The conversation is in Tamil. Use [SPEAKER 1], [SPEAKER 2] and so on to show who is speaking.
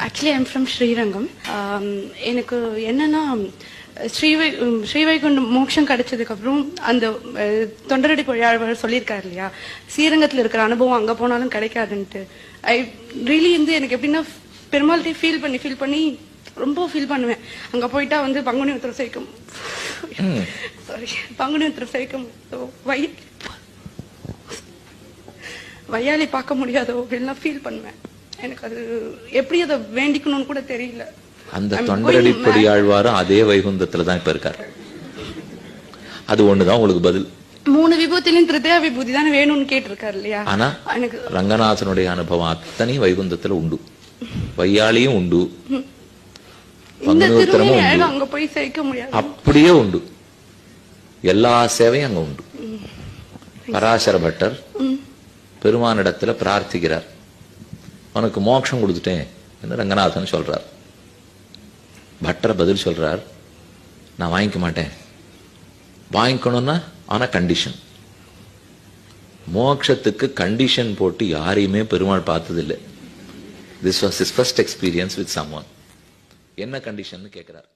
[SPEAKER 1] Actually I'm from Srirangam. எனக்கு என்னன்னா ஸ்ரீவைகுண்டம் மோட்சம் கிடைச்சதுக்கு அப்புறம் அந்த தொண்டரடி பொழியாழ்வார் சொல்லியிருக்காரு இல்லையா, ஸ்ரீரங்கத்தில் இருக்கிற அனுபவம் அங்கே போனாலும் கிடைக்காதுன்ட்டு. ஐ ரியலி எனக்கு எப்படின்னா பெருமாள்கிட்ட ஃபீல் பண்ணி ரொம்ப ஃபீல் பண்ணுவேன். அங்கே போயிட்டா பங்குனி உத்திரம் சேர்க்கும் பங்குனி உத்திரம் சேர்க்கும் வையாலி பார்க்க முடியாதோ அப்படின்லாம் ஃபீல் பண்ணுவேன். எனக்கு அது எப்படி அதை வேண்டிக்கணும்னு கூட தெரியல.
[SPEAKER 2] அந்த தொண்டரடி பொடியாழ்வாரும் அதே வைகுந்தத்துல தான் இப்ப இருக்காரு. அது ஒண்ணுதான் உங்களுக்கு பதில்.
[SPEAKER 1] 3 விபூதியிலும் திருத்தையா விபூதி தானே வேணும்னு கேட்டிருக்காரு இல்லையா.
[SPEAKER 2] ஆனா எனக்கு ரங்கநாதனுடைய அனுபவம் அத்தனை வைகுந்தத்துல உண்டு, வையாளியும் உண்டு,
[SPEAKER 1] அங்க போய் சேர்க்க முடியாது,
[SPEAKER 2] அப்படியே உண்டு. எல்லா சேவையும் அங்க உண்டு. பராசர பட்டர் பெருமானிடத்துல பிரார்த்திக்கிறார், உனக்கு மோட்சம் கொடுத்துட்டேன் என்று ரங்கநாதன் சொல்றார். பட்டர் பதில் சொல்றார், நான் வாங்கிக்க மாட்டேன், வாங்கிக்கணும்னா ஆனா கண்டிஷன். மோட்சத்துக்கு கண்டிஷன் போட்டு யாரையுமே பெருமாள் பார்த்ததில்லை. This was his first experience with someone. என்ன கண்டிஷன் கேட்கிறார்.